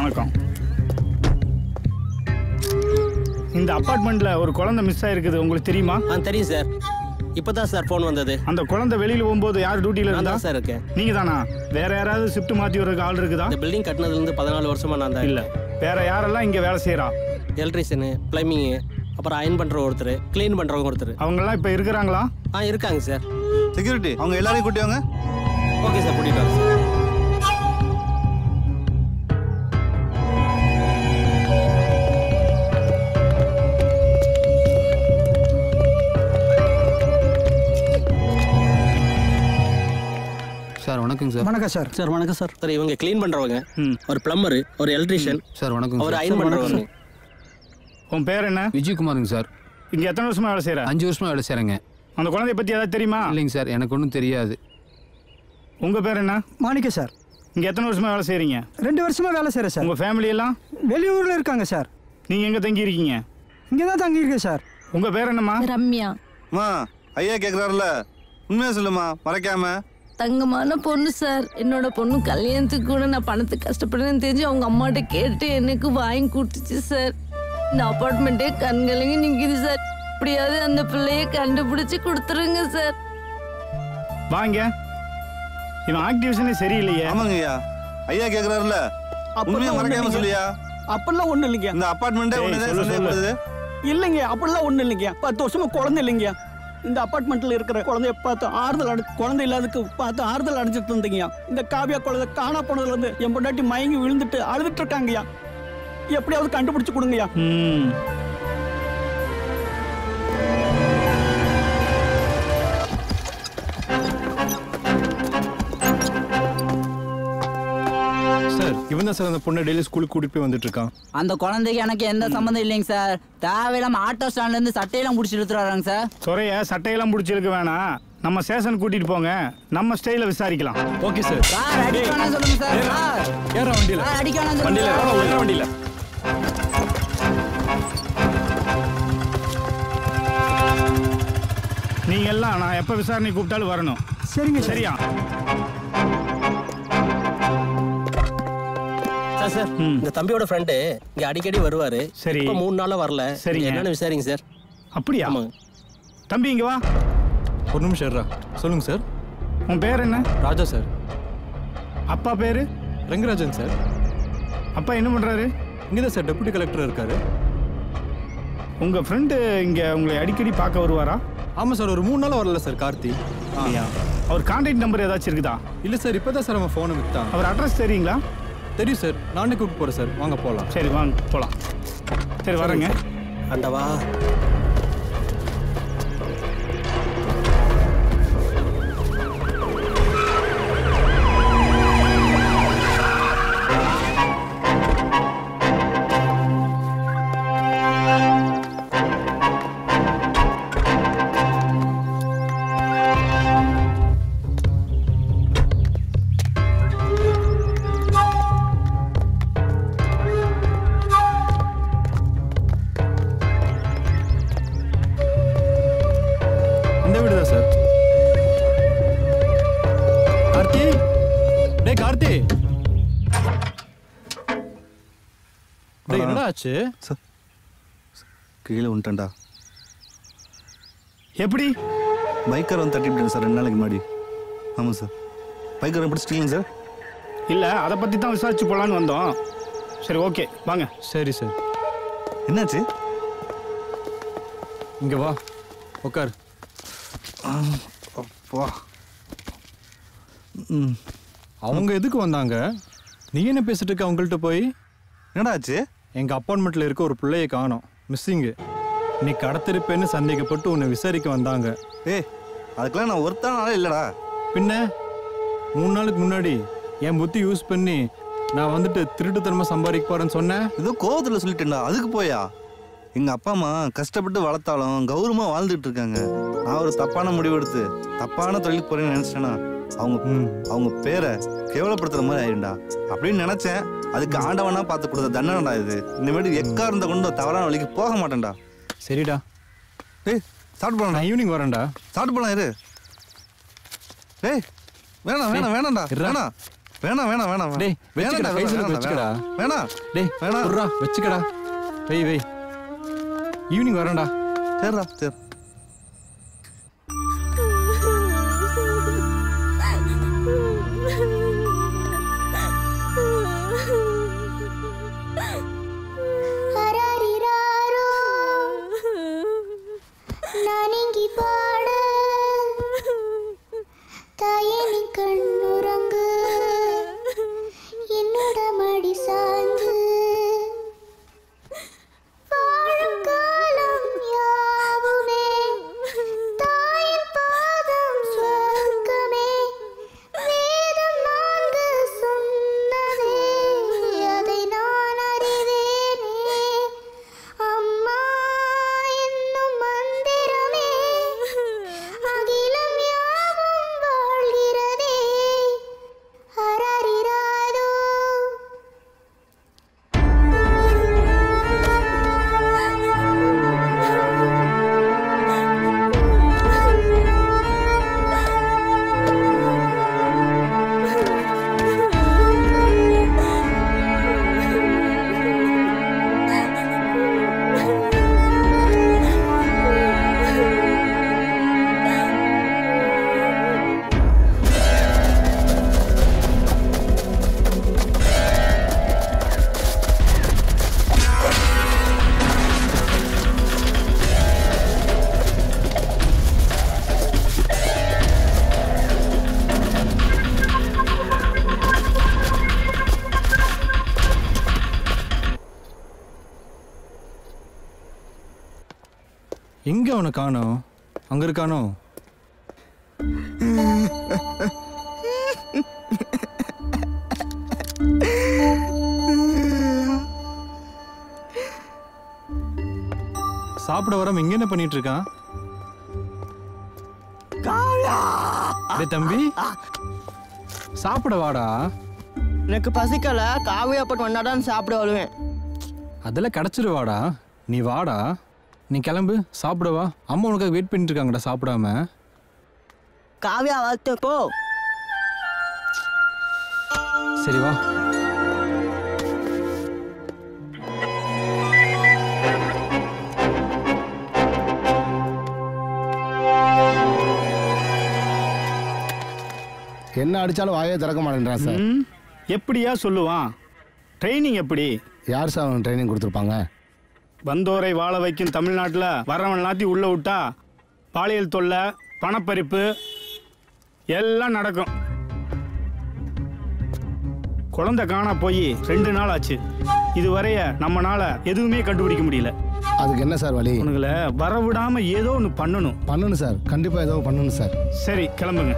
வணக்கம். இந்த அபார்ட்மெண்ட்ல ஒரு குழந்தை மிஸ் ஆயிருக்குது, உங்களுக்கு தெரியுமா? தெரியும் சார். இப்பதான் சார் ஃபோன் வந்தது. அந்த குழந்தை வெளியில போகும்போது யார் டியூட்டில இருந்தா? நான் சார் இருக்கேன். நீங்க தானா? வேற யாராவது ஷிஃப்ட் மாத்தி வரதுக்கு ஆள் இருக்குதா? இந்த பில்டிங் கட்டினதுல இருந்து 14 வருஷமா நான் தான். இல்ல, வேற யாரெல்லாம் இங்க வேலை செய்யறா? எலக்ட்ரிஷியன், பிளம்பிங், அப்புறம் அயன் பண்ற ஒருத்தர், க்ளீன் பண்றவங்க ஒருத்தர். அவங்க எல்லாம் இப்ப இருக்கிறாங்களா? இருக்காங்க சார். செக்யூரிட்டி அவங்க எல்லாரையும் கூட்டி வாங்க. ஓகே சார், கூட்டிட்டு வாங்க சார். சார் வணக்கம் சார். வணக்கம் சார். சார் வணக்கம் சார். சார் இவங்க க்ளீன் பண்றவங்க, ஒரு பிளம்பர், ஒரு எலக்ட்ரிஷியன். சார் வணக்கம். ஒரு அயன் பண்றவங்க. உன் பேர் என்ன? விஜயகுமாருங்க சார். இங்க எத்தனை வருஷமா வேலை செய்யற? 5 வருஷமா வேலை செய்யறேங்க. அந்த குழந்தைய பத்தி ஏதாவது தெரியுமா? இல்லைங்க சார், எனக்கு ஒன்றும் தெரியாது. உங்க பேர் என்ன? மாணிக்க சார். இங்க எத்தனை வருஷமா வேலை செய்யறீங்க? 2 வருஷமா வேலை செய்யறேன் சார். உங்க ஃபேமிலி எல்லாம் வெளியூர்ல இருக்காங்க சார். நீங்க எங்க தங்கி இருக்கீங்க? இங்க தான் தங்கி இருக்கேன் சார். உங்க பேர் என்னம்மா? ரம்யா. அம்மா ஐயா கேக்குறாருல, உண்மையா சொல்லுமா, மறைக்காம. தங்கமான பொண்ணு சார். என்னோட பொண்ணு கல்யாணத்துக்கு கூட நான் பணத்துக்கு கஷ்டப்படுறேன்னு தெரிஞ்சு அவங்க அம்மாட்ட கேட்டு எனக்கு வாங்கி கொடுத்துச்சு சார். இந்த அப்பார்ட்மெண்ட்டே கண்கலங்கி நிக்குது சார். எப்படியாவது அந்த பிள்ளைய கண்டுபிடிச்சு கொடுத்துருங்க சார். வாங்க. இவன் ஆக்டிவேஷனே சரியில்லையே. ஆமாங்க ஐயா, ஐயா கேக்குறாருல, உண்மையா மறைக்காம சொல்லியா. அப்பெல்லாம் ஒண்ணு இல்லைங்க. இந்த அபார்ட்மெண்ட்டே ஒண்ணுதான் சந்தேகப்படுது. இல்லைங்க, அப்படிலாம் ஒண்ணு இல்லைங்க. 10 வருஷமா குழந்தை இல்லைங்க. இந்த அபார்ட்மெண்ட்ல இருக்கிற குழந்தைய பார்த்து ஆறுதல் குழந்தை இல்லாததுக்கு பார்த்து ஆறுதல் அடைஞ்சிட்டு இருந்தீங்க. இந்த காவியா குழந்தை காணா போனதுல இருந்து என் பொண்டாட்டி மயங்கி விழுந்துட்டு அழுதுட்டு இருக்காங்கய்யா. எப்படியாவது கண்டுபிடிச்சு கொடுங்கய்யா. சார் இவன் தான் சார் அந்த பொண்ணை டெய்லி ஸ்கூலுக்கு கூட்டிட்டு போய் வந்துட்டு இருக்கான். அந்த குழந்தைக்கு எனக்கு எந்த சம்மந்தம் இல்லைங்க சார். தேவையில்லாம ஆட்டோ ஸ்டாண்ட்ல இருந்து சட்டையெல்லாம் பிடிச்சி எடுத்துறாங்க சார். சொறைய சட்டையெல்லாம் பிடிச்சிருக்க வேணாம், நம்ம ஸ்டேஷன் கூட்டிட்டு போங்க, நம்ம ஸ்டைல விசாரிக்கலாம். Okay sir. சார் அடிக்கானு சொல்லுங்க சார். ஏற வண்டியில. சார் அடிக்கானு சொல்லுங்க. வண்டியில வண்டியில. நீங்க எல்லாம் நான் எப்ப விசாரணை கூப்பிட்டாலும் வரணும். சரிங்க. சரியா? சார் இந்த தம்பியோட ஃப்ரெண்டு இங்க அடிக்கடி வருவாரு. சரி. இப்ப 3 நாளா வரல. சரிங்க. என்னன்னு விசாரிங்க சார். அப்படியா? தம்பி இங்க வா. ஒரு நிமிஷம் இருடா. சொல்லுங்க சார். உன் பேர் என்ன? ராஜா சார். அப்பா பேரு? ரங்கராஜன் சார். அப்பா என்ன பண்றாரு? இங்கதான் சார் டெபுட்டி கலெக்டர் இருக்காரு. உங்க ஃப்ரெண்டு இங்க உங்களை அடிக்கடி பார்க்க வருவாரா? ஆமா சார், ஒரு 3 நாளா வரல சார். கார்த்தி. அவர் கான்டாக்ட் நம்பர் ஏதாச்சும் இருக்குதா? இல்ல சார், இப்பதான் சார் அவன் போனை வித்தான். அவர் அட்ரஸ் தெரியுங்களா? தெரியும் சார், நானே கூப்பிட்டு போறேன் சார். வாங்க போலாம். சரி வாங்க போலாம். சரி வரேங்க. அண்டவா. கீழே வந்துட்டேன்டா. எப்படி? பைக்கர் வந்து தட்டிவிட்டேன் சார் 2 நாளைக்கு முன்னாடி. ஆமாம் சார். Biker பிடிச்சிட்டீங்க sir? இல்லை, அதை பற்றி தான் விசாரிச்சு போகலான்னு வந்தோம். சரி ஓகே வாங்க. சரி சார். என்னாச்சு? இங்கே வா, உட்கார். அப்பா. அவங்க எதுக்கு வந்தாங்க? நீ என்ன பேசிட்டு இருக்க அவங்கள்ட்ட போய்? என்னடா ஆச்சு? எங்கள் அப்பார்ட்மெண்ட்டில் இருக்க ஒரு பிள்ளையை காணோம், மிஸ்ஸிங்கு. நீ கடத்திருப்பேன்னு சந்தேகப்பட்டு உன்னை விசாரிக்க வந்தாங்க. அதுக்கெல்லாம் நான் ஒருத்தான ஆளே இல்லைடா. பின்ன 3 நாளுக்கு முன்னாடி என் புத்தி யூஸ் பண்ணி நான் வந்துட்டு திருட்டுத்தனமாக சம்பாதிக்க போகிறேன்னு சொன்னேன். ஏதோ கோவத்தில் சொல்லிட்டேன்டா. அதுக்கு போயா? எங்கள் அப்பா அம்மா கஷ்டப்பட்டு வளர்த்தாலும் கௌரவமாக வாழ்ந்துட்டு இருக்காங்க. நான் ஒரு தப்பான முடிவு எடுத்து தப்பான தொழிலுக்கு போகிறேன்னு நினச்சிட்டேன்னா அவங்க பேரை கேவலப்படுத்துற மாதிரி ஆயிடும்டா அப்படின்னு நினைச்சேன். அதுக்கு ஆண்டவனா பார்த்து கொடுத்த தண்டனைடா இது. இனிமேட்டு எக்கா இருந்த கொண்டு தவறான வழிக்கு போக மாட்டேன்டா. சரிடா. சாப்பிட்டு போலாம். நான் ஈவினிங் வரேன்டா. சாப்பிட்டு போலாம். இரு. வேணாம் வேணாம் வேணாம்டா. வேணாம். வேணாம் வேணாம் வேணாம் டேய் வெச்சுக்கடா கையில வெச்சுக்கடா. வேணாம் டேய் வேணாம். குர்ரா வெச்சுக்கடா. வை. ஈவினிங் வரேன்டா. சரிடா சரி. எங்க அவனை காணோம்? அங்க இருக்கானோ? சாப்பிட வராம இங்க என்ன பண்ணிட்டு இருக்கான்? டேய் தம்பி சாப்பிட வாடா. எனக்கு பசிக்கல, காவியா போட்டு வந்தாதான் சாப்பிட வருவேன். அதெல்லாம் கிடைச்சிருவாடா, நீ வாடா. நீ கிளம்பு, சாப்பிட வா. அம்மா உனக்காக வெயிட் பண்ணிட்டு இருக்காங்கடா சாப்பிடாம. காவியா வாத்து போ. சரி வா. என்ன அடிச்சாலும் வாயே திறக்க மாட்டேன்றான் சார். எப்படியா சொல்லுவான்? ட்ரைனிங் எப்படி? யார் சார் அவன் ட்ரைனிங் கொடுத்துருப்பாங்க? வந்தோரை வாழ வைக்கும் தமிழ்நாட்டில் வரவன் எல்லாத்தையும் உள்ளே விட்டா பாலியல் தொல்லை, பணப்பறிப்பு எல்லாம் நடக்கும். குழந்தை காணா போய் 2 நாள் ஆச்சு. இதுவரைய நம்மனால எதுவுமே கண்டுபிடிக்க முடியல. அதுக்கு என்ன சார் வழி? உனங்களை வரவிடாம ஏதோ ஒன்று பண்ணணும். பண்ணணும் சார், கண்டிப்பாக ஏதோ பண்ணணும் சார். சரி கிளம்புங்க.